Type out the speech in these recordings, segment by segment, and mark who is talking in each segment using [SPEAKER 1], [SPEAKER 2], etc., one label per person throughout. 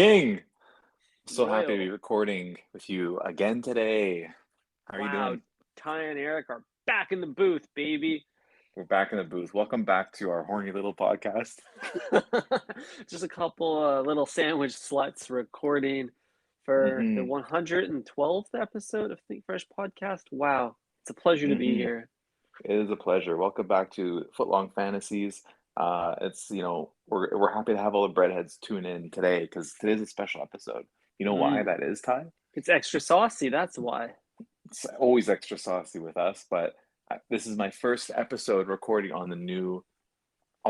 [SPEAKER 1] King, so happy to be
[SPEAKER 2] Royal.
[SPEAKER 1] recording with you again today. How are you
[SPEAKER 2] Wow,
[SPEAKER 1] doing?
[SPEAKER 2] Ty and Eric are back in the booth, baby.
[SPEAKER 1] We're back in the booth. Welcome back to our horny little podcast.
[SPEAKER 2] Just a couple little sandwich sluts recording for the
[SPEAKER 1] Mm-hmm.
[SPEAKER 2] 112th episode of Think Fresh podcast. Wow, it's a pleasure to be
[SPEAKER 1] Mm-hmm.
[SPEAKER 2] here.
[SPEAKER 1] It is a pleasure. Welcome back to Footlong Fantasies. We're happy to have all the breadheads tune in today because today's a special episode. You know why
[SPEAKER 2] Mm,
[SPEAKER 1] that is, Ty?
[SPEAKER 2] it's extra saucy, that's why.
[SPEAKER 1] It's always extra saucy with us, but this is my first episode recording on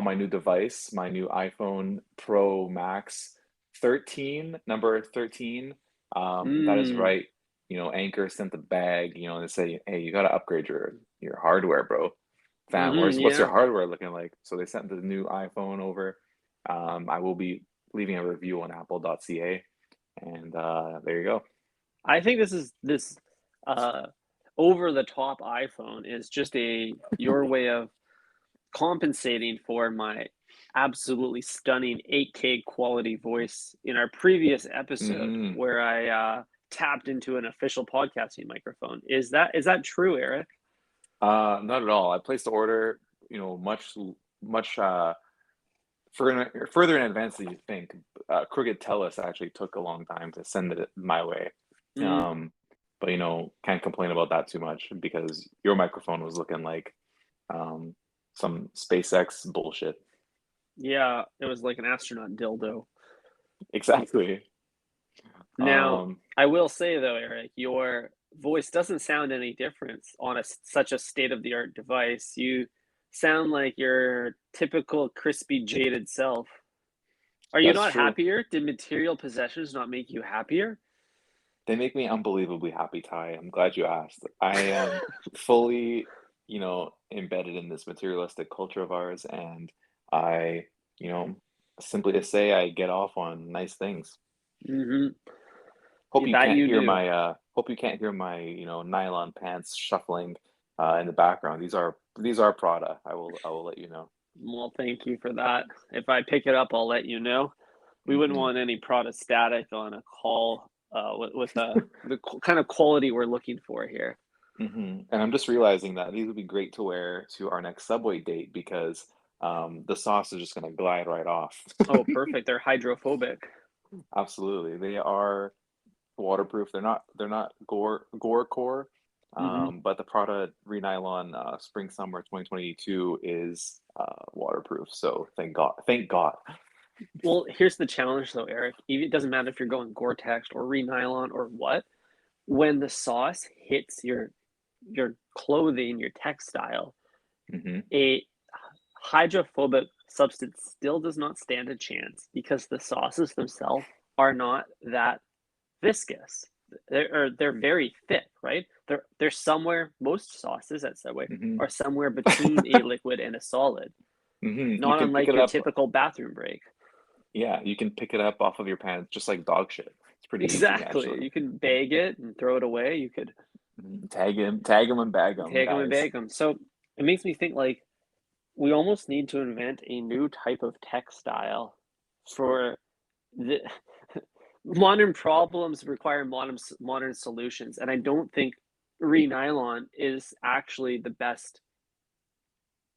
[SPEAKER 1] my new device, my new iPhone Pro Max 13, number 13. That is
[SPEAKER 2] Mm,
[SPEAKER 1] right. Anchor sent the bag, and they say, hey, you gotta upgrade your hardware, bro. Fam, what's your
[SPEAKER 2] yeah.
[SPEAKER 1] hardware looking like? So they sent the new iPhone over. I will be leaving a review on apple.ca, and there you go.
[SPEAKER 2] I think this uh over the top iPhone is just your way of compensating for my absolutely stunning 8K quality voice in our previous episode
[SPEAKER 1] Hmm.
[SPEAKER 2] where I tapped into an official podcasting microphone. Is that true, Eric?
[SPEAKER 1] Not at all. I placed the order, much further in advance than you think. Crooked Telus actually took a long time to send it my way.
[SPEAKER 2] Mm,
[SPEAKER 1] Um, but can't complain about that too much because your microphone was looking like um, some SpaceX bullshit.
[SPEAKER 2] yeah, it was like an astronaut dildo.
[SPEAKER 1] Exactly.
[SPEAKER 2] Now,
[SPEAKER 1] Um,
[SPEAKER 2] I will say though, Eric, your voice doesn't sound any different on such a state-of-the-art device. You sound like your typical crispy, jaded self. Are you
[SPEAKER 1] that's
[SPEAKER 2] not
[SPEAKER 1] true.
[SPEAKER 2] happier? Did material possessions not make you happier?
[SPEAKER 1] They make me unbelievably happy, Ty. I'm glad you asked. I am fully, embedded in this materialistic culture of ours, and I, you know, simply to say I get off on nice things.
[SPEAKER 2] Mhm.
[SPEAKER 1] Hope you
[SPEAKER 2] That
[SPEAKER 1] can't
[SPEAKER 2] you
[SPEAKER 1] hear
[SPEAKER 2] do.
[SPEAKER 1] my nylon pants shuffling in the background. These are Prada. I will let you know.
[SPEAKER 2] Well, thank you for that. If I pick it up, I'll let you know. We wouldn't
[SPEAKER 1] Hmm.
[SPEAKER 2] want any Prada static on a call with the kind of quality we're looking for here.
[SPEAKER 1] And I'm just realizing that these would be great to wear to our next Subway date because the sauce is just gonna glide right off.
[SPEAKER 2] Oh, perfect. They're hydrophobic.
[SPEAKER 1] Absolutely. They are waterproof. They're not gore core.
[SPEAKER 2] Hmm.
[SPEAKER 1] But the Prada Renylon Spring Summer 2022 is waterproof. So thank God. Thank God.
[SPEAKER 2] Well, here's the challenge though, Eric. It doesn't matter if you're going Gore-Tex or Renylon or what. When the sauce hits your clothing, your textile,
[SPEAKER 1] Hmm.
[SPEAKER 2] a hydrophobic substance still does not stand a chance because the sauces themselves are not that viscous. They're very thick, right? They're somewhere. Most sauces at Subway
[SPEAKER 1] Hmm.
[SPEAKER 2] are somewhere between a liquid and a solid,
[SPEAKER 1] You
[SPEAKER 2] not
[SPEAKER 1] can pick
[SPEAKER 2] unlike
[SPEAKER 1] it
[SPEAKER 2] your
[SPEAKER 1] up.
[SPEAKER 2] typical bathroom break.
[SPEAKER 1] Yeah, you can pick it up off of your pants just like dog shit. It's pretty easy,
[SPEAKER 2] Exactly.
[SPEAKER 1] actually.
[SPEAKER 2] You can bag it and throw it away. You could
[SPEAKER 1] Tag him, and bag him,
[SPEAKER 2] take them and
[SPEAKER 1] guys.
[SPEAKER 2] bag them. So it makes me think like we almost need to invent a new type of textile for the modern problems require modern solutions, and I don't think re-nylon is actually the best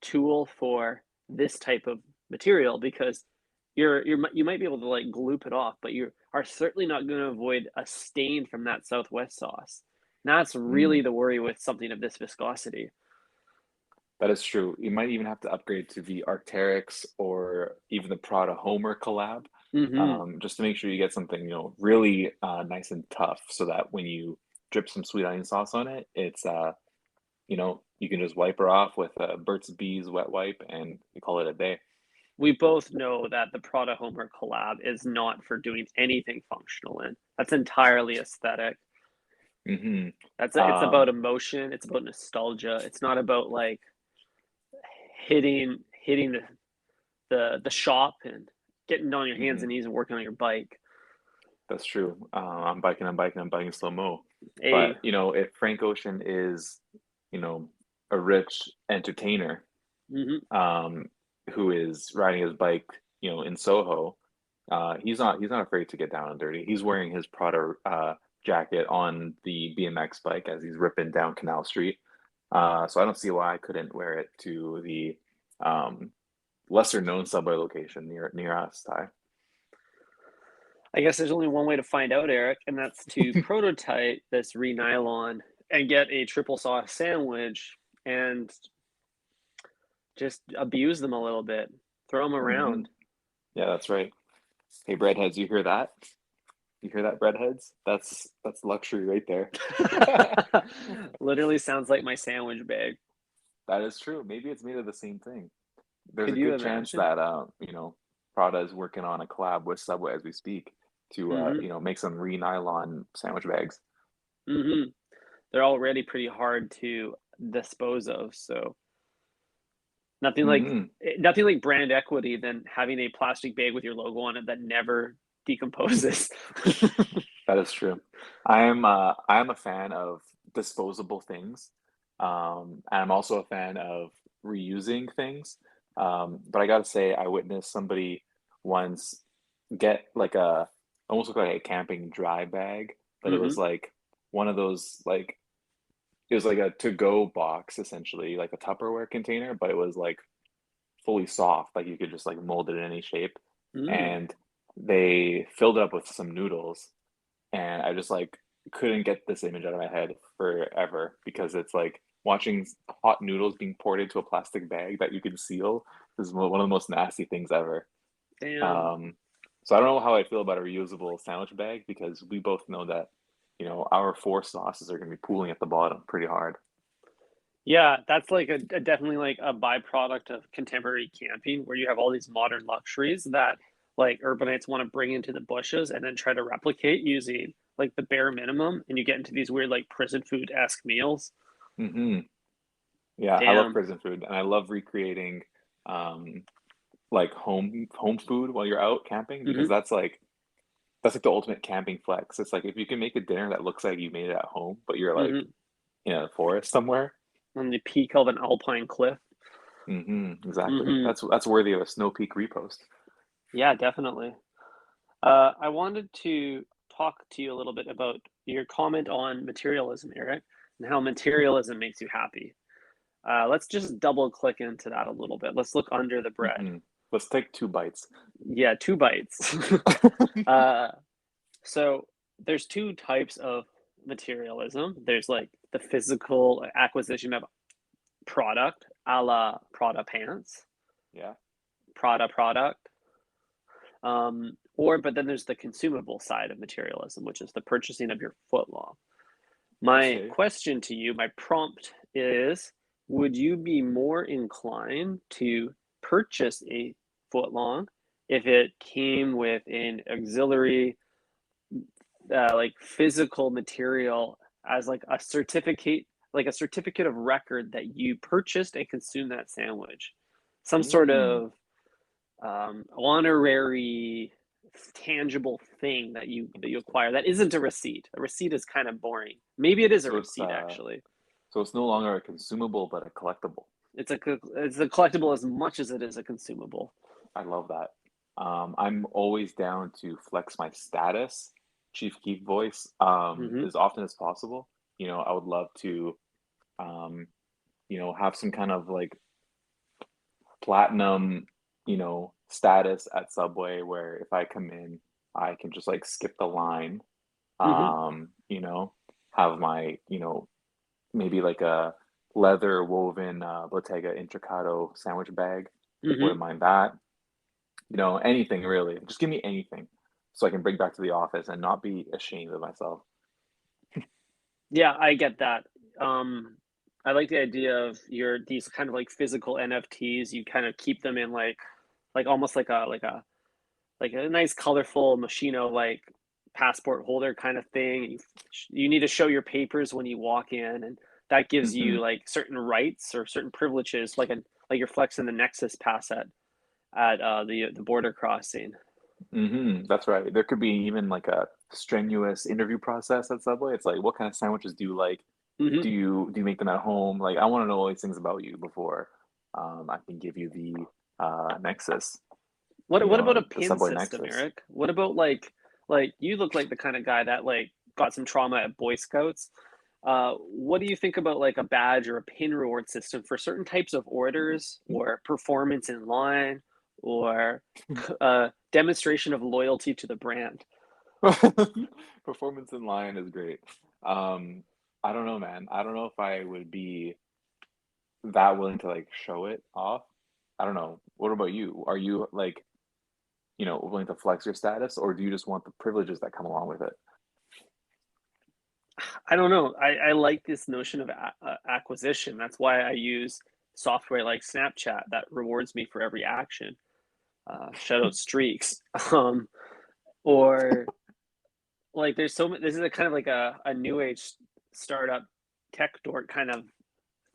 [SPEAKER 2] tool for this type of material because you might be able to like gloop it off, but you are certainly not going to avoid a stain from that Southwest sauce. And that's really
[SPEAKER 1] Mm,
[SPEAKER 2] the worry with something of this viscosity.
[SPEAKER 1] that is true. You might even have to upgrade to the Arc'teryx or even the Prada Homer collab,
[SPEAKER 2] Hmm.
[SPEAKER 1] just to make sure you get something, really nice and tough, so that when you drip some sweet onion sauce on it, you can just wipe her off with a Burt's Bees wet wipe, and you call it a day.
[SPEAKER 2] We both know that the Prada Homer collab is not for doing anything functional in. That's entirely aesthetic.
[SPEAKER 1] Hmm.
[SPEAKER 2] It's about
[SPEAKER 1] Um,
[SPEAKER 2] emotion. It's about nostalgia. It's not about like hitting the shop and getting on your hands
[SPEAKER 1] mhm.
[SPEAKER 2] and knees and working on your bike.
[SPEAKER 1] That's true. I'm biking slow mo.
[SPEAKER 2] A
[SPEAKER 1] But if Frank Ocean is, you know, a rich entertainer,
[SPEAKER 2] hmm
[SPEAKER 1] um, who is riding his bike, in Soho, He's not afraid to get down and dirty. He's wearing his Prada jacket on the BMX bike as he's ripping down Canal Street. So I don't see why I couldn't wear it to the um, lesser known Subway location near us, Ty.
[SPEAKER 2] I guess there's only one way to find out, Eric, and that's to prototype this re-nylon and get a triple sauce sandwich and just abuse them a little bit, throw them
[SPEAKER 1] Hmm.
[SPEAKER 2] around.
[SPEAKER 1] Yeah, that's right. Hey, breadheads, you hear that? You hear that, breadheads? That's luxury right there.
[SPEAKER 2] Literally sounds like my sandwich bag.
[SPEAKER 1] That is true. Maybe it's made of the same thing. There's
[SPEAKER 2] Could
[SPEAKER 1] a
[SPEAKER 2] you
[SPEAKER 1] good chance
[SPEAKER 2] imagine?
[SPEAKER 1] that Prada is working on a collab with Subway as we speak to
[SPEAKER 2] Mm-hmm.
[SPEAKER 1] make some re-nylon sandwich bags.
[SPEAKER 2] Mm-hmm. They're already pretty hard to dispose of, so nothing like
[SPEAKER 1] Hmm.
[SPEAKER 2] nothing like brand equity than having a plastic bag with your logo on it that never decomposes.
[SPEAKER 1] That is true. I am a fan of disposable things. And I'm also a fan of reusing things. But I gotta say, I witnessed somebody once get like a almost looked like a camping dry bag, but it
[SPEAKER 2] Mm-hmm.
[SPEAKER 1] was like one of those like it was like a to-go box essentially, like a Tupperware container, but it was like fully soft, like you could just like mold it in any shape.
[SPEAKER 2] Mm.
[SPEAKER 1] And they filled it up with some noodles, and I just like couldn't get this image out of my head forever because it's like watching hot noodles being poured into a plastic bag that you can seal is one of the most nasty things ever.
[SPEAKER 2] Damn.
[SPEAKER 1] Um, so I don't know how I feel about a reusable sandwich bag because we both know that, our four sauces are going to be pooling at the bottom pretty hard.
[SPEAKER 2] Yeah, that's like a definitely like a byproduct of contemporary camping where you have all these modern luxuries that like urbanites want to bring into the bushes and then try to replicate using like the bare minimum, and you get into these weird like prison food-esque meals.
[SPEAKER 1] Hmm. Yeah, I love
[SPEAKER 2] Damn.
[SPEAKER 1] prison food and I love recreating um, like home food while you're out camping because
[SPEAKER 2] Hmm.
[SPEAKER 1] that's like the ultimate camping flex. It's like if you can make a dinner that looks like you made it at home, but you're like
[SPEAKER 2] Hmm.
[SPEAKER 1] in a forest somewhere.
[SPEAKER 2] On the peak of an alpine cliff.
[SPEAKER 1] Exactly.
[SPEAKER 2] Hmm.
[SPEAKER 1] That's worthy of a Snow Peak repost.
[SPEAKER 2] Yeah, definitely. I wanted to talk to you a little bit about your comment on materialism, Eric, and how materialism makes you happy. Let's just double click into that a little bit. Let's look under the bread.
[SPEAKER 1] Hmm. Let's take two bites.
[SPEAKER 2] Yeah, two bites. uh, so there's two types of materialism. There's like the physical acquisition of product, a la Prada pants,
[SPEAKER 1] Yeah.
[SPEAKER 2] Prada product. Or but then there's the consumable side of materialism, which is the purchasing of your footlong. My
[SPEAKER 1] Okay.
[SPEAKER 2] question to you, my prompt is, would you be more inclined to purchase a footlong if it came with an auxiliary, like physical material as like a certificate of record that you purchased and consumed that sandwich? Some sort
[SPEAKER 1] Mm,
[SPEAKER 2] of honorary tangible thing that you acquire that isn't a receipt. A receipt is kind of boring. Maybe it is a
[SPEAKER 1] so it's
[SPEAKER 2] receipt
[SPEAKER 1] uh
[SPEAKER 2] actually.
[SPEAKER 1] so it's no longer a consumable but a collectible.
[SPEAKER 2] It's a collectible as much as it is a consumable.
[SPEAKER 1] I love that. I'm always down to flex my status, Chief Keef voice,
[SPEAKER 2] Hmm.
[SPEAKER 1] as often as possible. I would love to um, have some kind of like platinum, status at Subway where if I come in, I can just like skip the line.
[SPEAKER 2] Hmm.
[SPEAKER 1] Um, you know, have my, maybe like a leather woven Bottega Intricato sandwich bag.
[SPEAKER 2] Hmm.
[SPEAKER 1] Wouldn't mind that. Anything really. Just give me anything so I can bring back to the office and not be ashamed of myself.
[SPEAKER 2] Yeah, I get that. I like the idea of your these kind of like physical NFTs. You kind of keep them in like almost like a nice colorful Moschino like passport holder kind of thing. You need to show your papers when you walk in, and that gives you
[SPEAKER 1] Hmm.
[SPEAKER 2] like certain rights or certain privileges, like you're flexing the Nexus pass at the border crossing.
[SPEAKER 1] That's right. There could be even like a strenuous interview process at Subway. It's like, what kind of sandwiches do you like?
[SPEAKER 2] Hmm.
[SPEAKER 1] Do you make them at home? Like, I want to know all these things about you before I can give you the Nexus.
[SPEAKER 2] What about a
[SPEAKER 1] the
[SPEAKER 2] pin
[SPEAKER 1] Subway
[SPEAKER 2] system,
[SPEAKER 1] Nexus.
[SPEAKER 2] Eric? What about like you look like the kind of guy that like got some trauma at Boy Scouts. What do you think about like a badge or a pin reward system for certain types of orders or performance in line or demonstration of loyalty to the brand?
[SPEAKER 1] Performance in line is great. Um, I don't know, man. I don't know if I would be that willing to like show it off. I don't know. What about you? Are you like, willing to flex your status, or do you just want the privileges that come along with it?
[SPEAKER 2] I don't know. I like this notion of acquisition. That's why I use software like Snapchat that rewards me for every action. Shout out streaks. Or like there's so many, this is a kind of like a new age startup tech dork kind of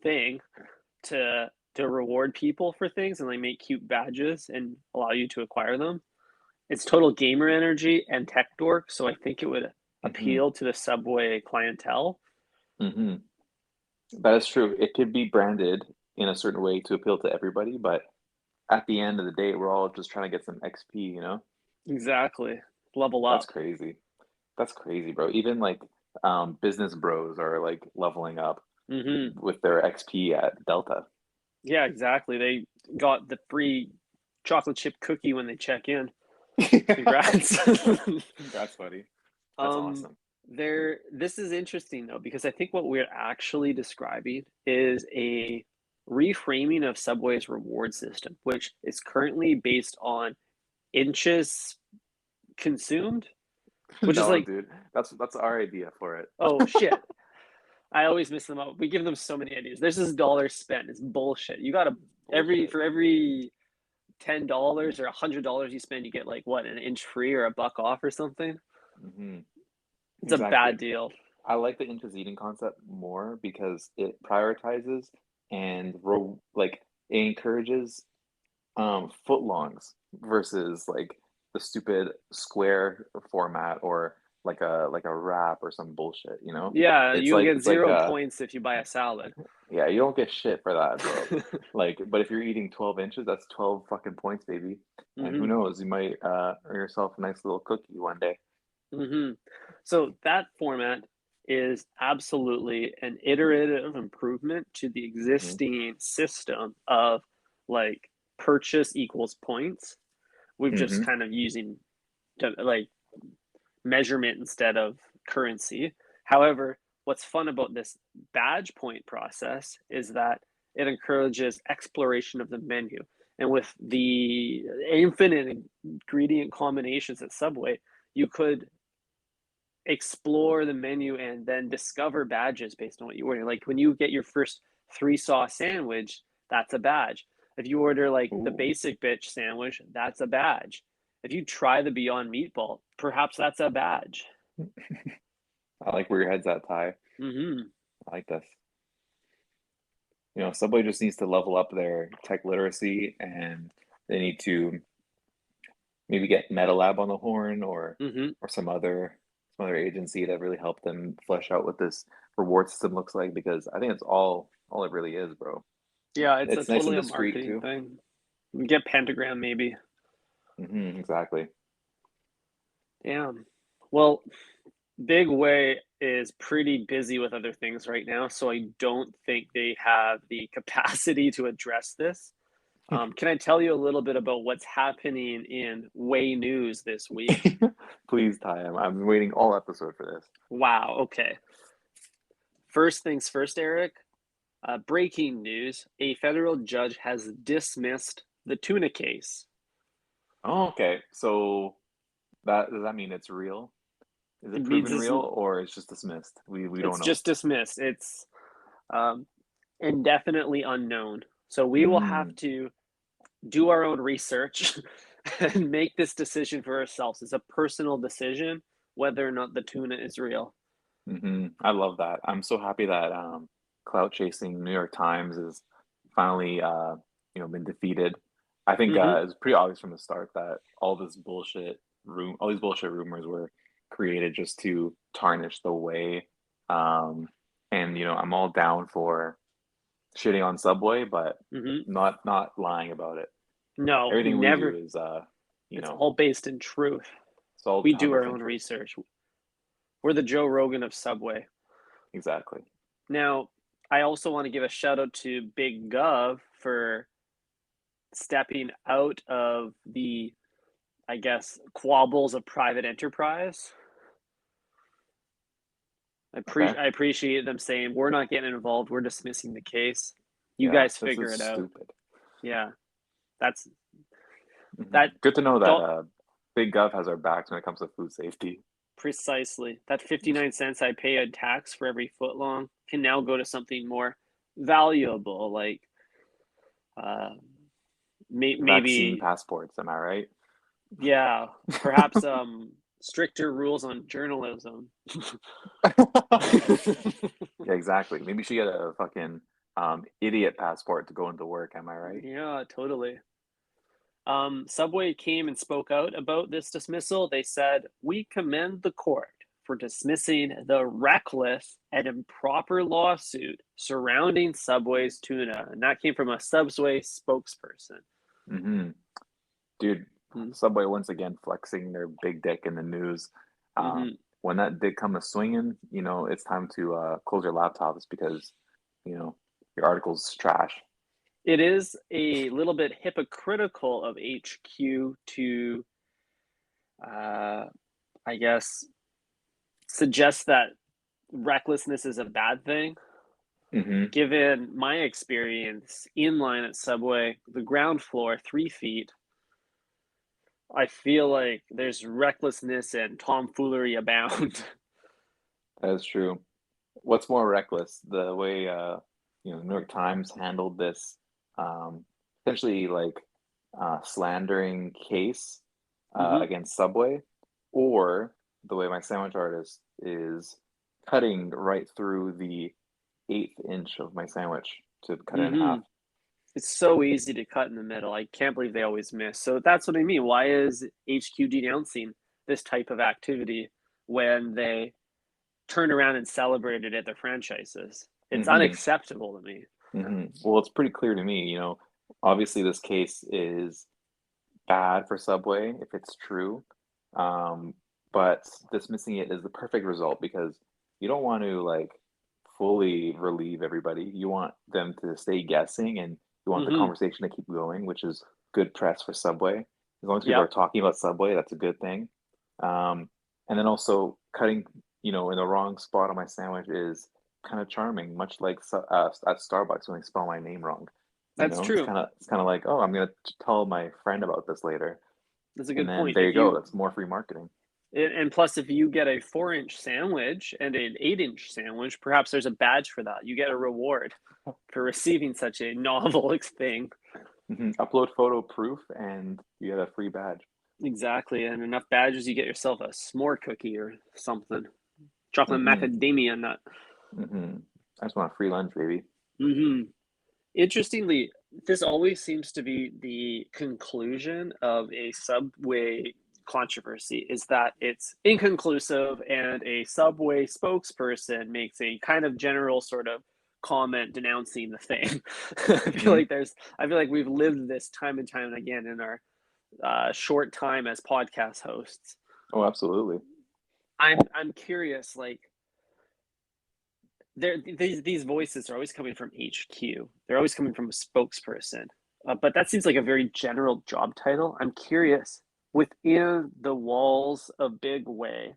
[SPEAKER 2] thing to reward people for things and like make cute badges and allow you to acquire them. It's total gamer energy and tech dork, so I think it would
[SPEAKER 1] Hmm.
[SPEAKER 2] appeal to the Subway clientele.
[SPEAKER 1] Hmm. That is true. It could be branded in a certain way to appeal to everybody, but at the end of the day, we're all just trying to get some XP, you know?
[SPEAKER 2] Exactly. Level
[SPEAKER 1] That's
[SPEAKER 2] up.
[SPEAKER 1] crazy. That's crazy, bro. Even like business bros are like leveling up
[SPEAKER 2] Hmm.
[SPEAKER 1] with their XP at Delta.
[SPEAKER 2] Yeah, exactly. They got the free chocolate chip cookie when they check in. Congrats.
[SPEAKER 1] Congrats, buddy. That's
[SPEAKER 2] um,
[SPEAKER 1] awesome.
[SPEAKER 2] this is interesting though, because I think what we're actually describing is a reframing of Subway's reward system, which is currently based on inches consumed, which is
[SPEAKER 1] No,
[SPEAKER 2] like,
[SPEAKER 1] dude. That's our idea for it.
[SPEAKER 2] oh shit. I always miss them out. We give them so many ideas. There's this dollar spent. It's bullshit. You gotta every
[SPEAKER 1] Bullshit.
[SPEAKER 2] for every $10 or $100 you spend, you get like what, an inch free or a buck off or something.
[SPEAKER 1] Hmm.
[SPEAKER 2] It's a bad
[SPEAKER 1] Exactly.
[SPEAKER 2] deal.
[SPEAKER 1] I like the inches eating concept more because it prioritizes and like it encourages footlongs versus like the stupid square format or like a wrap or some bullshit, you know?
[SPEAKER 2] Yeah,
[SPEAKER 1] It's
[SPEAKER 2] you
[SPEAKER 1] like
[SPEAKER 2] get
[SPEAKER 1] it's like
[SPEAKER 2] 0 points if you buy a salad.
[SPEAKER 1] yeah, you don't get shit for that, bro. Like, but if you're eating 12 inches, that's 12 fucking points, baby. And who
[SPEAKER 2] Hmm.
[SPEAKER 1] knows, you might earn yourself a nice little cookie one day.
[SPEAKER 2] Hmm. So that format is absolutely an iterative improvement to the
[SPEAKER 1] Hmm.
[SPEAKER 2] existing system of like purchase equals points. We've just
[SPEAKER 1] Hmm.
[SPEAKER 2] kind of using like measurement instead of currency. However, what's fun about this badge point process is that it encourages exploration of the menu. And with the infinite ingredient combinations at Subway, you could explore the menu and then discover badges based on what you order. Like when you get your first 3 sauce sandwich, that's a badge. If you order like the
[SPEAKER 1] Ooh,
[SPEAKER 2] basic bitch sandwich, that's a badge. If you try the Beyond Meatball, perhaps that's a badge.
[SPEAKER 1] I like where your head's at, Ty.
[SPEAKER 2] Hmm.
[SPEAKER 1] I like this. Subway just needs to level up their tech literacy and they need to maybe get MetaLab on the horn
[SPEAKER 2] Hmm.
[SPEAKER 1] or some other agency that really helped them flesh out what this reward system looks like because I think it's all it really is, bro.
[SPEAKER 2] Yeah, it's a
[SPEAKER 1] It's nice and
[SPEAKER 2] totally a
[SPEAKER 1] discreet
[SPEAKER 2] marketing
[SPEAKER 1] too.
[SPEAKER 2] thing. Get Pentagram maybe.
[SPEAKER 1] Exactly.
[SPEAKER 2] Damn. Well, Big Way is pretty busy with other things right now, so I don't think they have the capacity to address this. Can I tell you a little bit about what's happening in Way News this week?
[SPEAKER 1] Please, Ty. I've been waiting all episode for this.
[SPEAKER 2] Wow. Okay. First things first, Eric. Breaking news: a federal judge has dismissed the tuna case.
[SPEAKER 1] Oh, okay. So that does that mean it's real? Is
[SPEAKER 2] It
[SPEAKER 1] it
[SPEAKER 2] means
[SPEAKER 1] proven real or it's just dismissed? We don't
[SPEAKER 2] it's
[SPEAKER 1] know.
[SPEAKER 2] just dismissed. It's um, indefinitely unknown. So we will have
[SPEAKER 1] Mm.
[SPEAKER 2] to do our own research and make this decision for ourselves. It's a personal decision whether or not the tuna is real.
[SPEAKER 1] I love that. I'm so happy that clout chasing New York Times is finally been defeated. I think
[SPEAKER 2] Hmm.
[SPEAKER 1] it's pretty obvious from the start that all these bullshit rumors were created just to tarnish the way. Um, and I'm all down for shitting on Subway, but
[SPEAKER 2] Hmm.
[SPEAKER 1] not lying about it.
[SPEAKER 2] No,
[SPEAKER 1] Everything we do
[SPEAKER 2] never.
[SPEAKER 1] is you
[SPEAKER 2] It's
[SPEAKER 1] know,
[SPEAKER 2] all based in truth.
[SPEAKER 1] it's all
[SPEAKER 2] We do our
[SPEAKER 1] 100%
[SPEAKER 2] own
[SPEAKER 1] true.
[SPEAKER 2] research. We're the Joe Rogan of Subway.
[SPEAKER 1] Exactly.
[SPEAKER 2] Now, I also want to give a shout out to Big Gov for stepping out of the, I guess, quabbles of private enterprise.
[SPEAKER 1] Okay.
[SPEAKER 2] I appreciate them saying, we're not getting involved, we're dismissing the case. You
[SPEAKER 1] Yeah,
[SPEAKER 2] guys
[SPEAKER 1] this
[SPEAKER 2] figure
[SPEAKER 1] is
[SPEAKER 2] it out.
[SPEAKER 1] stupid.
[SPEAKER 2] Yeah, that's
[SPEAKER 1] Mhm.
[SPEAKER 2] that.
[SPEAKER 1] Good to know that
[SPEAKER 2] Don't
[SPEAKER 1] Big Gov has our backs when it comes to food safety.
[SPEAKER 2] precisely that 59 cents I pay a tax for every footlong can now go to something more valuable, like uh,
[SPEAKER 1] Vaccine
[SPEAKER 2] maybe,
[SPEAKER 1] passports, am I right?
[SPEAKER 2] yeah, perhaps stricter rules on journalism.
[SPEAKER 1] Yeah, exactly. Maybe she get a fucking idiot passport to go into work, am I right?
[SPEAKER 2] Yeah, totally. Subway came and spoke out about this dismissal. They said, "We commend the court for dismissing the reckless and improper lawsuit surrounding Subway's tuna." And that came from a Subway spokesperson.
[SPEAKER 1] Mm-hmm. Dude, Subway once again flexing their big dick in the news.
[SPEAKER 2] Mm-hmm.
[SPEAKER 1] When that dick comes swinging, it's time to close your laptops because, your article's trash.
[SPEAKER 2] It is a little bit hypocritical of HQ to, uh, I guess, suggest that recklessness is a bad thing.
[SPEAKER 1] Mm-hmm.
[SPEAKER 2] Given my experience in line at Subway, the ground floor, 3 feet, I feel like there's recklessness and tomfoolery abound.
[SPEAKER 1] That is true. What's more reckless, the way New York Times handled this essentially like slandering case
[SPEAKER 2] Mm-hmm.
[SPEAKER 1] against Subway, or the way my sandwich artist is cutting right through the eighth inch of my sandwich to cut it in
[SPEAKER 2] Mm-hmm.
[SPEAKER 1] half.
[SPEAKER 2] It's so easy to cut in the middle. I can't believe they always miss. So that's what I mean. Why is HQ denouncing this type of activity when they turn around and celebrate it at their franchises? It's
[SPEAKER 1] Hmm.
[SPEAKER 2] unacceptable to me.
[SPEAKER 1] Well, it's pretty clear to me, obviously this case is bad for Subway if it's true. Um, but dismissing it is the perfect result because you don't want to like fully relieve everybody. You want them to stay guessing and you want the
[SPEAKER 2] Mm-hmm.
[SPEAKER 1] conversation to keep going, which is good press for Subway. As long as people are
[SPEAKER 2] Yep.
[SPEAKER 1] talking about Subway, that's a good thing. Um, and then also cutting, in the wrong spot on my sandwich is kind of charming, much like at Starbucks when they spell my name wrong.
[SPEAKER 2] That's
[SPEAKER 1] It's
[SPEAKER 2] true.
[SPEAKER 1] kind of like, oh, I'm gonna tell my friend about this later,
[SPEAKER 2] That's a
[SPEAKER 1] and
[SPEAKER 2] good
[SPEAKER 1] then
[SPEAKER 2] point.
[SPEAKER 1] there
[SPEAKER 2] If
[SPEAKER 1] you go.
[SPEAKER 2] you
[SPEAKER 1] That's more free marketing.
[SPEAKER 2] And plus, if you get a 4-inch sandwich and an 8-inch sandwich, perhaps there's a badge for that. You get a reward for receiving such a novel thing.
[SPEAKER 1] Upload photo proof, and you get a free badge.
[SPEAKER 2] Exactly. And enough badges, you get yourself a s'more cookie or something. Chocolate
[SPEAKER 1] hmm
[SPEAKER 2] macadamia nut.
[SPEAKER 1] hmm I just want a free lunch, baby.
[SPEAKER 2] Hmm. Interestingly, this always seems to be the conclusion of a Subway controversy is that it's inconclusive and a Subway spokesperson makes a kind of general sort of comment denouncing the thing.
[SPEAKER 1] hmm
[SPEAKER 2] I feel like we've lived this time and time again in our short time as podcast hosts.
[SPEAKER 1] Oh, absolutely.
[SPEAKER 2] I'm curious, like these voices are always coming from HQ. They're always coming from a spokesperson. But that seems like a very general job title. I'm curious, within the walls of Big Way,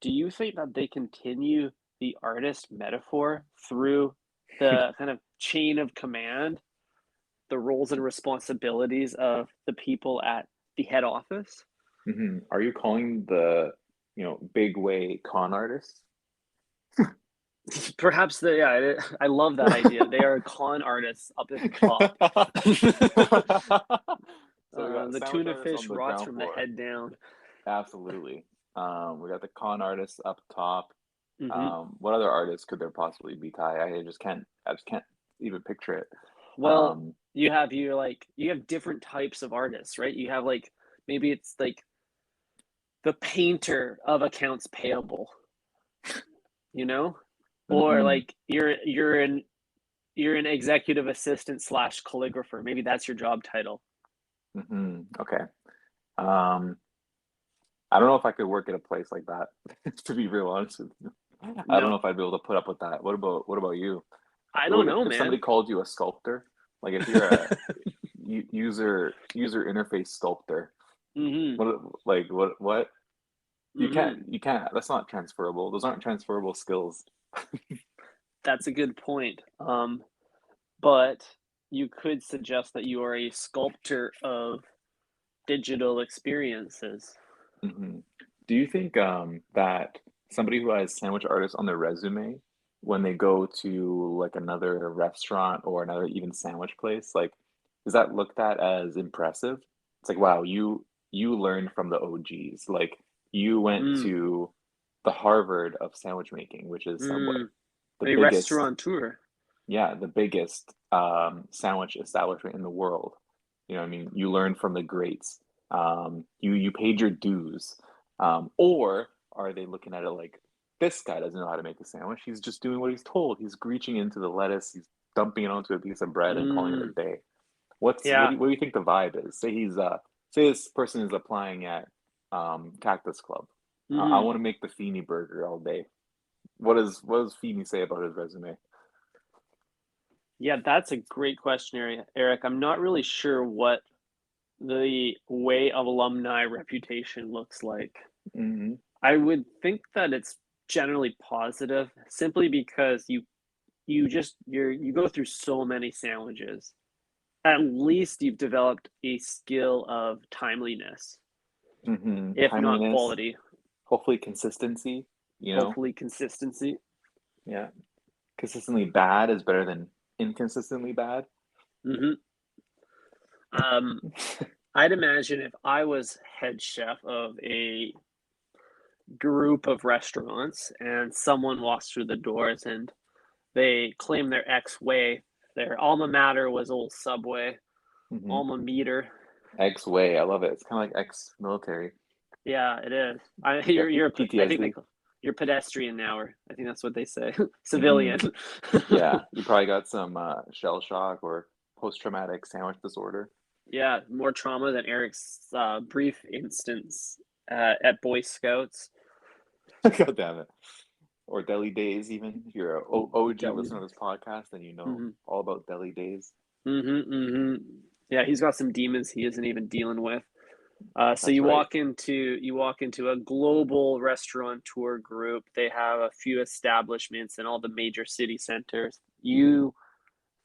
[SPEAKER 2] do you think that they continue the artist metaphor through the kind of chain of command, the roles and responsibilities of the people at the head office?
[SPEAKER 1] Are you calling the, big way con artists?
[SPEAKER 2] Perhaps I love that idea. They are con artists up at the top.
[SPEAKER 1] So we got
[SPEAKER 2] The
[SPEAKER 1] sandwich
[SPEAKER 2] tuna
[SPEAKER 1] artists
[SPEAKER 2] fish
[SPEAKER 1] on the
[SPEAKER 2] rots
[SPEAKER 1] ground
[SPEAKER 2] from the
[SPEAKER 1] floor.
[SPEAKER 2] head down.
[SPEAKER 1] Absolutely. We got the con artists up top.
[SPEAKER 2] Hmm.
[SPEAKER 1] What other artists could there possibly be, Ty? I just can't even picture it.
[SPEAKER 2] Well,
[SPEAKER 1] Um,
[SPEAKER 2] you have different types of artists, right? You have like maybe it's like the painter of accounts payable, you know, or
[SPEAKER 1] mhm,
[SPEAKER 2] like you're an executive assistant slash calligrapher. Maybe that's your job title.
[SPEAKER 1] okay. Um, I don't know if I could work at a place like that, to be real honest with you. I don't
[SPEAKER 2] No,
[SPEAKER 1] know if I'd be able to put up with that. What about you?
[SPEAKER 2] I don't know,
[SPEAKER 1] If somebody
[SPEAKER 2] man.
[SPEAKER 1] called you a sculptor, like if you're a user interface sculptor,
[SPEAKER 2] Hmm.
[SPEAKER 1] what
[SPEAKER 2] Hmm.
[SPEAKER 1] you can't that's not transferable. Those aren't transferable skills.
[SPEAKER 2] That's a good point. But you could suggest that you are a sculptor of digital experiences.
[SPEAKER 1] Hmm. Do you think that somebody who has sandwich artist on their resume, when they go to like another restaurant or another even sandwich place, like is that looked at as impressive? It's like, wow, you learned from the OGs. Like you went
[SPEAKER 2] Mm,
[SPEAKER 1] to the Harvard of sandwich making, which is Subway,
[SPEAKER 2] mm.
[SPEAKER 1] the
[SPEAKER 2] A
[SPEAKER 1] biggest,
[SPEAKER 2] restaurateur.
[SPEAKER 1] yeah, the biggest sandwich establishment in the world. You know what I mean? You learned from the greats. You paid your dues. Or are they looking at it like this guy doesn't know how to make a sandwich? He's just doing what he's told. He's reaching into the lettuce, he's dumping it onto a piece of bread and calling it a
[SPEAKER 2] Mm,
[SPEAKER 1] day.
[SPEAKER 2] yeah.
[SPEAKER 1] What do you think the vibe is? Say this person is applying at Cactus Club. I
[SPEAKER 2] Hmm.
[SPEAKER 1] want to make the Feeney burger all day. What does Feeney say about his resume?
[SPEAKER 2] Yeah, that's a great question, Eric. I'm not really sure what the way of alumni reputation looks like.
[SPEAKER 1] Hmm.
[SPEAKER 2] I would think that it's generally positive simply because you go through so many sandwiches. At least you've developed a skill of timeliness,
[SPEAKER 1] Hmm.
[SPEAKER 2] if not
[SPEAKER 1] Timeliness,
[SPEAKER 2] quality,
[SPEAKER 1] hopefully consistency, you know?
[SPEAKER 2] hopefully consistency.
[SPEAKER 1] Yeah. Consistently bad is better than inconsistently bad.
[SPEAKER 2] Hmm. Um, I'd imagine if I was head chef of a group of restaurants and someone walks through the doors and they claim their ex way, their alma mater was old Subway,
[SPEAKER 1] Hmm.
[SPEAKER 2] alma meter.
[SPEAKER 1] Ex-way, I love it. It's kind of like ex-military.
[SPEAKER 2] Yeah, it is. I
[SPEAKER 1] You got
[SPEAKER 2] I think
[SPEAKER 1] PTSD.
[SPEAKER 2] you're pedestrian now, or I think that's what they say.
[SPEAKER 1] Hmm.
[SPEAKER 2] Civilian.
[SPEAKER 1] Yeah, you probably got some shell shock or post-traumatic sandwich disorder.
[SPEAKER 2] Yeah, more trauma than Eric's brief instance at Boy Scouts.
[SPEAKER 1] God damn it. Or Deli Days, even. If you're a OG
[SPEAKER 2] Deli.
[SPEAKER 1] listener to this podcast, then you know
[SPEAKER 2] Mm-hmm.
[SPEAKER 1] all about Deli Days.
[SPEAKER 2] Mm-hmm. Mm-hmm. Yeah, he's got some demons he isn't even dealing with. So
[SPEAKER 1] That's right.
[SPEAKER 2] you walk into a global restaurateur group. They have a few establishments in all the major city centers. You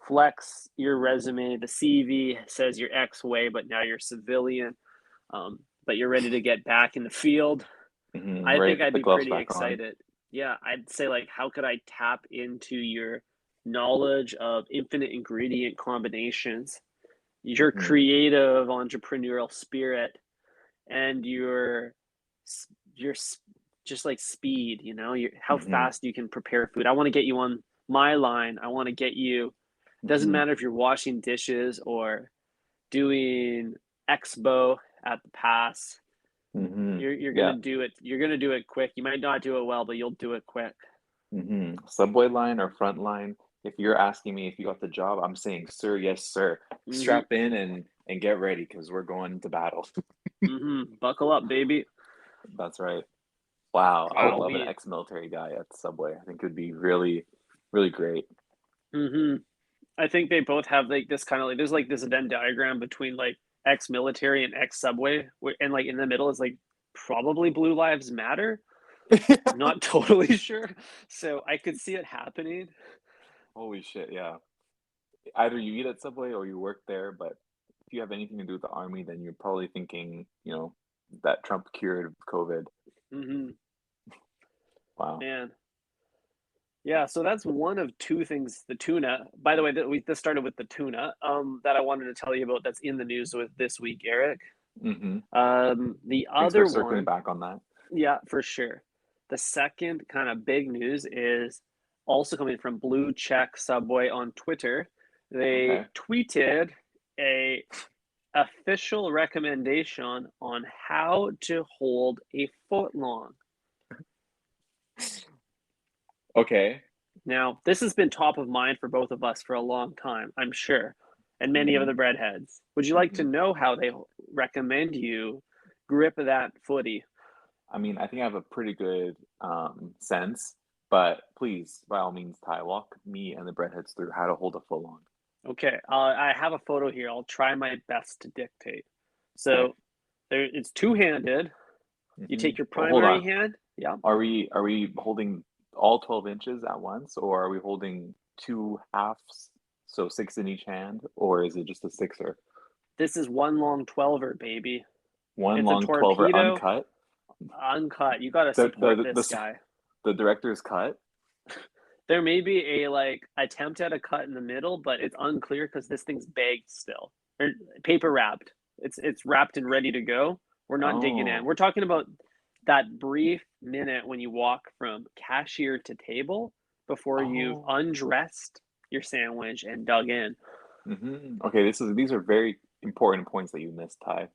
[SPEAKER 2] flex your resume. The CV says you're X way, but now you're civilian. But you're ready to get back in the field.
[SPEAKER 1] Hmm.
[SPEAKER 2] I
[SPEAKER 1] Ready
[SPEAKER 2] think
[SPEAKER 1] to put
[SPEAKER 2] I'd
[SPEAKER 1] the
[SPEAKER 2] be
[SPEAKER 1] gloves
[SPEAKER 2] pretty
[SPEAKER 1] back on.
[SPEAKER 2] excited. Yeah, I'd say like, how could I tap into your knowledge of infinite ingredient combinations, your
[SPEAKER 1] Hmm.
[SPEAKER 2] creative entrepreneurial spirit, and your just like speed, how
[SPEAKER 1] Hmm.
[SPEAKER 2] fast you can prepare food. I want to get you on my line. I want to get you. Doesn't
[SPEAKER 1] Hmm.
[SPEAKER 2] matter if you're washing dishes or doing expo at the pass.
[SPEAKER 1] Hmm.
[SPEAKER 2] You're gonna
[SPEAKER 1] Yeah.
[SPEAKER 2] do it. You're gonna do it quick. You might not do it well, but you'll do it quick.
[SPEAKER 1] Subway line or front line? If you're asking me if you got the job, I'm saying, sir, yes, sir.
[SPEAKER 2] Mm-hmm.
[SPEAKER 1] Strap in and get ready because we're going to battle.
[SPEAKER 2] Mm-hmm. Buckle up, baby.
[SPEAKER 1] That's right. Wow, I would
[SPEAKER 2] Wow.
[SPEAKER 1] love an ex-military guy at Subway. I think it would be really, really great.
[SPEAKER 2] Mm-hmm. I think they both have like this kind of like there's like this Venn diagram between like ex-military and ex-subway, and like in the middle is like probably Blue Lives Matter. I'm not totally sure, so I could see it happening.
[SPEAKER 1] Holy shit, yeah. Either you eat at Subway or you work there, but if you have anything to do with the army, then you're probably thinking, that Trump cured COVID.
[SPEAKER 2] Mm-hmm.
[SPEAKER 1] Wow.
[SPEAKER 2] Man, yeah. So that's one of two things. The tuna. By the way, this started with the tuna. That I wanted to tell you about. That's in the news with this week, Eric.
[SPEAKER 1] Hmm.
[SPEAKER 2] The
[SPEAKER 1] Thanks for
[SPEAKER 2] other
[SPEAKER 1] circling
[SPEAKER 2] one,
[SPEAKER 1] back on that.
[SPEAKER 2] yeah, for sure. The second kind of big news is also coming from Blue Check Subway on Twitter. They
[SPEAKER 1] Okay.
[SPEAKER 2] tweeted a official recommendation on how to hold a footlong.
[SPEAKER 1] Okay.
[SPEAKER 2] Now, this has been top of mind for both of us for a long time, I'm sure, and many of
[SPEAKER 1] Hmm.
[SPEAKER 2] the breadheads. Would you like to
[SPEAKER 1] Hmm.
[SPEAKER 2] know how they recommend you grip that footy.
[SPEAKER 1] I mean, I think I have a pretty good sense, but please, by all means, Ty, walk me and the breadheads through how to hold a footlong.
[SPEAKER 2] Okay, I have a photo here. I'll try my best to dictate.
[SPEAKER 1] Okay.
[SPEAKER 2] So it's two-handed. You take your
[SPEAKER 1] Well, hold
[SPEAKER 2] primary
[SPEAKER 1] on.
[SPEAKER 2] hand. Yeah.
[SPEAKER 1] Are we holding all 12 inches at once, or are we holding two halves, so six in each hand, or is it just a sixer?
[SPEAKER 2] This is one long 12er, baby.
[SPEAKER 1] One
[SPEAKER 2] It's a
[SPEAKER 1] long 12er
[SPEAKER 2] torpedo,
[SPEAKER 1] uncut.
[SPEAKER 2] uncut. You got to
[SPEAKER 1] The
[SPEAKER 2] support
[SPEAKER 1] the
[SPEAKER 2] this
[SPEAKER 1] the,
[SPEAKER 2] guy.
[SPEAKER 1] the director's cut.
[SPEAKER 2] There may be a like attempt at a cut in the middle, but it's unclear because this thing's bagged still or paper wrapped. It's wrapped and ready to go. We're not digging in.
[SPEAKER 1] Oh,
[SPEAKER 2] We're talking about that brief minute when you walk from cashier to table before you've
[SPEAKER 1] oh.
[SPEAKER 2] undressed your sandwich and dug in.
[SPEAKER 1] Okay, these are very important points that you missed, Ty.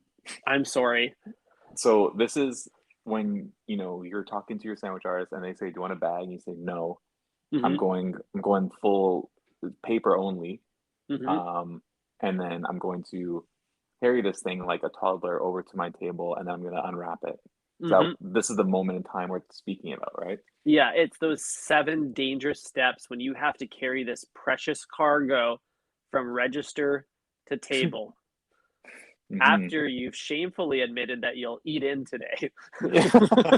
[SPEAKER 2] I'm sorry.
[SPEAKER 1] So this is when you're talking to your sandwich artist and they say, "Do you want a bag?" And you say, "No,
[SPEAKER 2] Mm-hmm.
[SPEAKER 1] I'm going full paper only."
[SPEAKER 2] Mm-hmm.
[SPEAKER 1] Um, and then I'm going to carry this thing like a toddler over to my table, and then I'm going to unwrap it. So
[SPEAKER 2] Mm-hmm.
[SPEAKER 1] this is the moment in time we're speaking about, right?
[SPEAKER 2] Yeah, it's those 7 dangerous steps when you have to carry this precious cargo from register to table
[SPEAKER 1] Hmm.
[SPEAKER 2] after you've shamefully admitted that you'll eat in today
[SPEAKER 1] Yeah.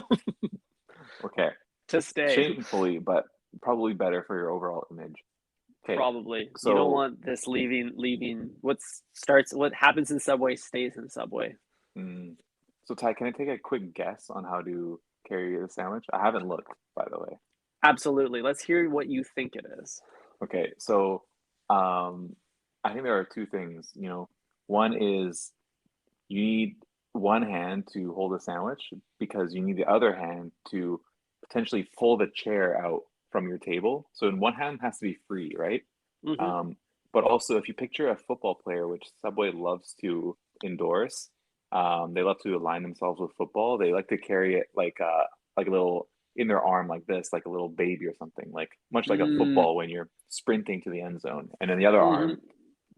[SPEAKER 1] Okay.
[SPEAKER 2] to stay.
[SPEAKER 1] Shamefully, but probably better for your overall image. Okay.
[SPEAKER 2] Probably. You don't
[SPEAKER 1] So,
[SPEAKER 2] want this leaving what happens in Subway stays in Subway.
[SPEAKER 1] mm, so Ty, can I take a quick guess on how to carry the sandwich? I haven't looked, by the way.
[SPEAKER 2] Absolutely. Let's hear what you think it is.
[SPEAKER 1] Okay, so um, I think there are two things. One is you need one hand to hold a sandwich because you need the other hand to potentially pull the chair out from your table. So in one hand has to be free, right?
[SPEAKER 2] Mhm.
[SPEAKER 1] Um, but also if you picture a football player, which Subway loves to endorse, they love to align themselves with football. They like to carry it like a little in their arm like this, like a little baby or something, like much like a
[SPEAKER 2] Mm,
[SPEAKER 1] football when you're sprinting to the end zone. And then the other arm
[SPEAKER 2] mhm.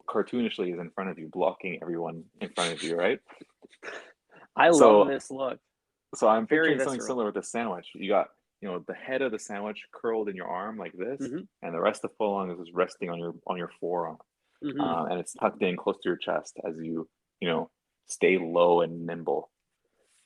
[SPEAKER 1] cartoonishly is in front of you, blocking everyone in front of you, right?
[SPEAKER 2] I love
[SPEAKER 1] So
[SPEAKER 2] this look.
[SPEAKER 1] so I'm
[SPEAKER 2] Very
[SPEAKER 1] picturing something
[SPEAKER 2] visceral.
[SPEAKER 1] similar with the sandwich. You got, the head of the sandwich curled in your arm like this,
[SPEAKER 2] Mhm.
[SPEAKER 1] and the rest of the full on is just resting on your forearm,
[SPEAKER 2] Mhm.
[SPEAKER 1] and it's tucked in close to your chest as you know stay low and nimble.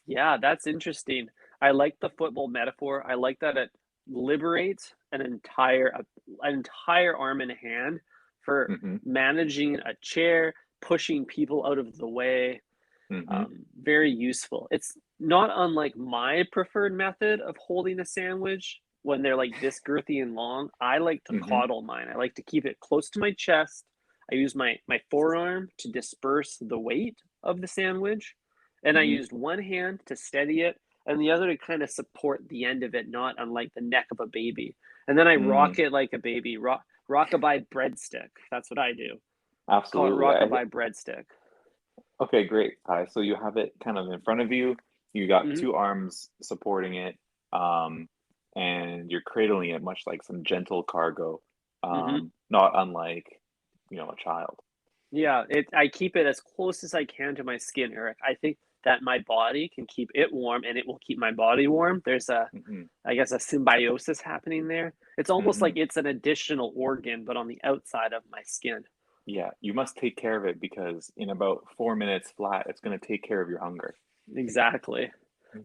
[SPEAKER 2] Yeah, that's interesting. I like the football metaphor. I like that it liberates an entire arm and hand for
[SPEAKER 1] Hmm.
[SPEAKER 2] managing a chair, pushing people out of the way.
[SPEAKER 1] Hmm.
[SPEAKER 2] Very useful. It's not unlike my preferred method of holding a sandwich when they're like this girthy and long. I like to
[SPEAKER 1] Hmm.
[SPEAKER 2] coddle mine. I like to keep it close to my chest. I use my forearm to disperse the weight of the sandwich, and I
[SPEAKER 1] Hmm.
[SPEAKER 2] used one hand to steady it and the other to kind of support the end of it, not unlike the neck of a baby. And then I rock
[SPEAKER 1] Mm,
[SPEAKER 2] it like a baby. Rockabye breadstick. That's what I do. Call it
[SPEAKER 1] absolutely.
[SPEAKER 2] rockabye breadstick.
[SPEAKER 1] Okay, great. So you have it kind of in front of you. You got
[SPEAKER 2] Mhm.
[SPEAKER 1] two arms supporting it, um, and you're cradling it much like some gentle cargo,
[SPEAKER 2] Mhm.
[SPEAKER 1] not unlike, a child.
[SPEAKER 2] Yeah, I keep it as close as I can to my skin, Eric. I think that my body can keep it warm and it will keep my body warm. There's
[SPEAKER 1] Hmm.
[SPEAKER 2] I guess, a symbiosis happening there. It's almost like
[SPEAKER 1] Hmm.
[SPEAKER 2] it's an additional organ, but on the outside of my skin.
[SPEAKER 1] Yeah, you must take care of it because in about 4 minutes flat, it's going to take care of your hunger.
[SPEAKER 2] Exactly.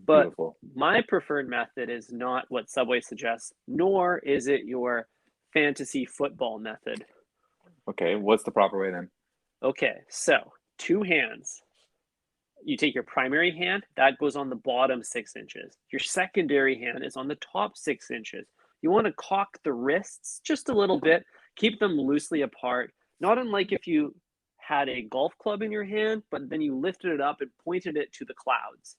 [SPEAKER 2] But
[SPEAKER 1] Beautiful.
[SPEAKER 2] my preferred method is not what Subway suggests, nor is it your fantasy football method.
[SPEAKER 1] Okay, what's the proper way then?
[SPEAKER 2] Okay, so two hands. You take your primary hand, that goes on the bottom 6 inches. Your secondary hand is on the top 6 inches. You want to cock the wrists just a little bit, keep them loosely apart, not unlike if you had a golf club in your hand, but then you lifted it up and pointed it to the clouds.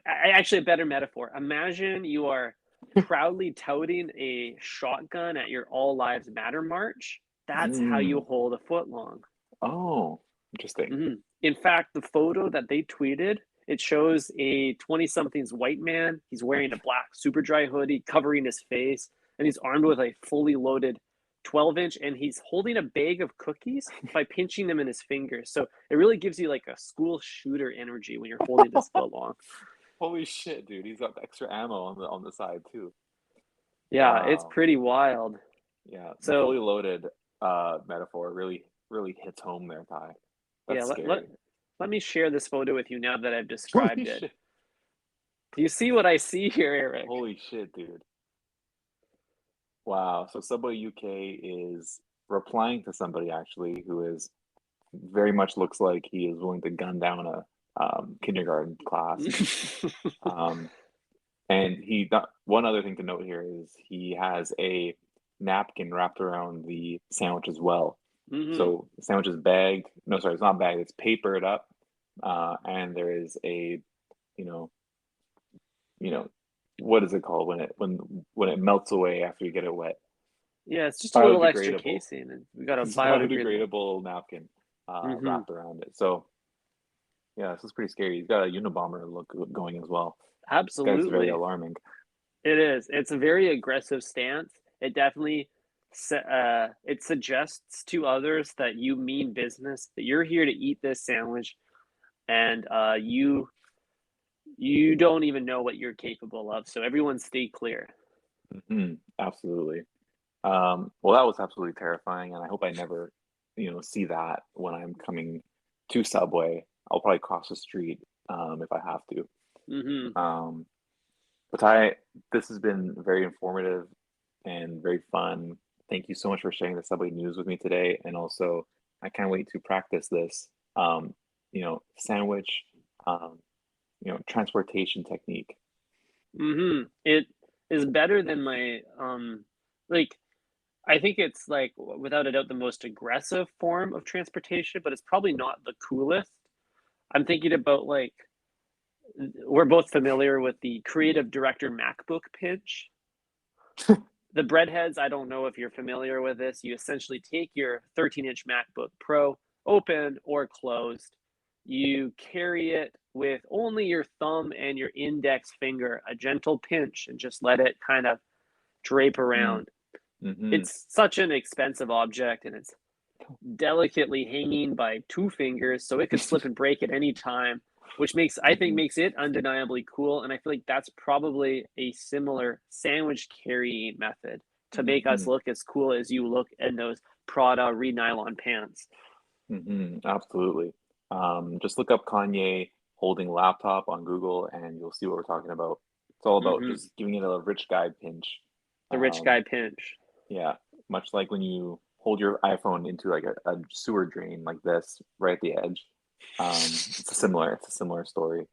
[SPEAKER 2] Actually, a better metaphor. Imagine you are proudly touting a shotgun at your All Lives Matter march. That's how you
[SPEAKER 1] Mm.
[SPEAKER 2] hold a foot long.
[SPEAKER 1] Oh, interesting.
[SPEAKER 2] In fact, the photo that they tweeted, it shows a 20-something's white man. He's wearing a black super dry hoodie covering his face, and he's armed with a fully loaded 12-inch, and he's holding a bag of cookies by pinching them in his fingers. So it really gives you like a school shooter energy when you're holding this footlong.
[SPEAKER 1] Holy shit, dude! He's got extra ammo on the side too.
[SPEAKER 2] Yeah, it's
[SPEAKER 1] Wow.
[SPEAKER 2] pretty wild.
[SPEAKER 1] Yeah, the
[SPEAKER 2] So
[SPEAKER 1] fully loaded metaphor really hits home there, Ty.
[SPEAKER 2] yeah,
[SPEAKER 1] That's scary.
[SPEAKER 2] let me share this photo with you now that I've
[SPEAKER 1] Holy
[SPEAKER 2] described it.
[SPEAKER 1] shit.
[SPEAKER 2] Do you see what I see here, Eric?
[SPEAKER 1] Holy shit, dude. Wow. So Subway UK is replying to somebody actually who is very much looks like he is willing to gun down a kindergarten class. Um, and he got one other thing to note here is he has a napkin wrapped around the sandwich as well.
[SPEAKER 2] Hmm.
[SPEAKER 1] So the sandwich is bagged. No, sorry, it's not bagged. It's papered up, and there is a, you know, you know, what is it called when it melts away after you get it wet?
[SPEAKER 2] Yeah, it's just a little extra
[SPEAKER 1] Biodegradable.
[SPEAKER 2] casing, and we got a
[SPEAKER 1] It's a
[SPEAKER 2] biodegradable.
[SPEAKER 1] biodegradable napkin
[SPEAKER 2] Hmm.
[SPEAKER 1] wrapped around it. So yeah, this is pretty scary. He's got a Unabomber look going as well. This guy's very
[SPEAKER 2] Absolutely.
[SPEAKER 1] alarming.
[SPEAKER 2] It is. It's a very aggressive stance. It definitely it suggests to others that you mean business, that you're here to eat this sandwich, and you don't even know what you're capable of. So everyone stay clear.
[SPEAKER 1] Absolutely. Well, that was absolutely terrifying, and I hope I never, see that when I'm coming to Subway. I'll probably cross the street if I have to.
[SPEAKER 2] Hmm.
[SPEAKER 1] Um, but Ty, this has been very informative and very fun. Thank you so much for sharing the Subway news with me today, and also I can't wait to practice this, sandwich, um, transportation technique.
[SPEAKER 2] It is better than my like I think it's like without a doubt the most aggressive form of transportation, but it's probably not the coolest. I'm thinking about like we're both familiar with the creative director MacBook pinch. The breadheads, I don't know if you're familiar with this. You essentially take your 13-inch MacBook Pro, open or closed. You carry it with only your thumb and your index finger, a gentle pinch, and just let it kind of drape
[SPEAKER 1] Mm-hmm.
[SPEAKER 2] around.
[SPEAKER 1] Mm-hmm.
[SPEAKER 2] It's such an expensive object, and it's delicately hanging by two fingers, so it could slip and break at any time, which I think
[SPEAKER 1] Mm-hmm.
[SPEAKER 2] makes it undeniably cool. And I feel like that's probably a similar sandwich carrying method to make us
[SPEAKER 1] Mm-hmm.
[SPEAKER 2] look as cool as you look in those Prada re-nylon pants.
[SPEAKER 1] Absolutely. Just look up Kanye holding laptop on Google and you'll see what we're talking about. It's all about
[SPEAKER 2] Hmm.
[SPEAKER 1] just giving it a rich guy pinch.
[SPEAKER 2] The rich
[SPEAKER 1] Um,
[SPEAKER 2] guy pinch.
[SPEAKER 1] yeah, much like when you hold your iPhone into like a sewer drain like this right at the edge. It's a similar story.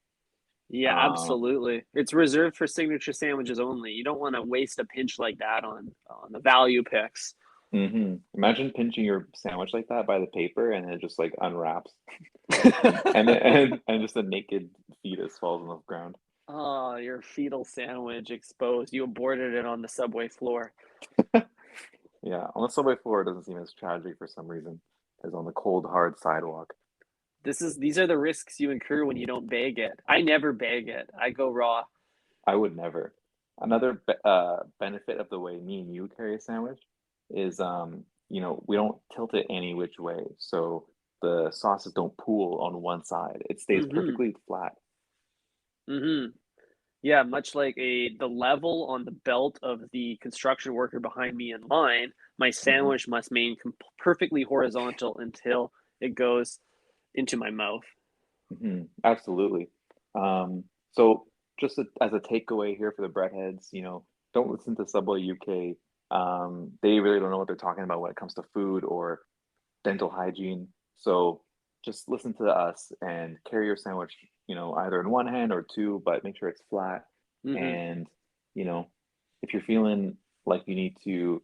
[SPEAKER 2] Yeah,
[SPEAKER 1] Um,
[SPEAKER 2] absolutely. It's reserved for signature sandwiches only. You don't want to waste a pinch like that on the value picks.
[SPEAKER 1] Imagine pinching your sandwich like that by the paper and it just like unwraps and just a naked fetus falls on the ground.
[SPEAKER 2] Oh, your fetal sandwich exposed. You aborted it on the subway floor.
[SPEAKER 1] Yeah, on the subway floor, it doesn't seem as tragic for some reason as on the cold, hard sidewalk.
[SPEAKER 2] These are the risks you incur when you don't bag it. I never bag it. I go raw.
[SPEAKER 1] I would never. Another benefit of the way me and you carry a sandwich is, we don't tilt it any which way, so the sauces don't pool on one side. It stays
[SPEAKER 2] Mhm.
[SPEAKER 1] perfectly flat.
[SPEAKER 2] Mhm. Yeah, much like a the level on the belt of the construction worker behind me in line, my
[SPEAKER 1] hmm
[SPEAKER 2] sandwich must remain perfectly horizontal until it goes into my mouth.
[SPEAKER 1] Absolutely. So just as a takeaway here for the breadheads, don't listen to Subway UK. They really don't know what they're talking about when it comes to food or dental hygiene. So just listen to us and carry your sandwich, either in one hand or two, but make sure it's flat.
[SPEAKER 2] Mhm.
[SPEAKER 1] And, you know, if you're feeling like you need to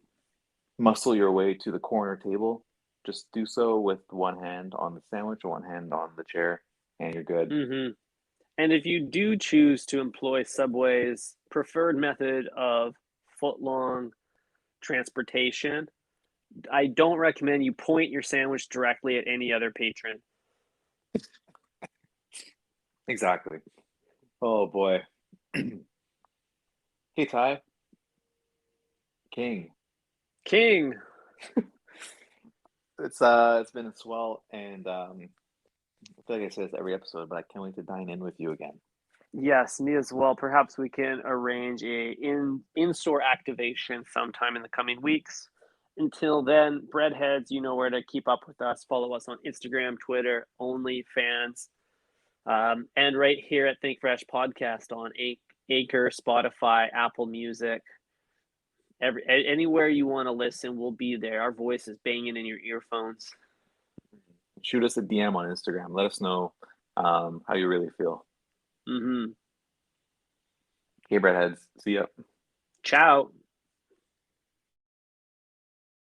[SPEAKER 1] muscle your way to the corner table, just do so with one hand on the sandwich or one hand on the chair, and you're good.
[SPEAKER 2] Mhm. And if you do choose to employ Subway's preferred method of footlong transportation, I don't recommend you point your sandwich directly at any other patron.
[SPEAKER 1] Exactly. Oh boy. Hey Ty, King.
[SPEAKER 2] King.
[SPEAKER 1] It's been a swell, and I feel like I say this every episode, but I can't wait to dine in with you again.
[SPEAKER 2] Yes, me as well. Perhaps we can arrange a in-store activation sometime in the coming weeks. Until then, breadheads, you know where to keep up with us. Follow us on Instagram, Twitter, OnlyFans, and right here at Think Fresh Podcast on Anchor, Spotify, Apple Music. Anywhere you want to listen, we'll be there. Our voice is banging in your earphones.
[SPEAKER 1] Shoot us a DM on Instagram. Let us know how you really feel.
[SPEAKER 2] Mm-hmm.
[SPEAKER 1] Okay, breadheads. See ya.
[SPEAKER 2] Ciao.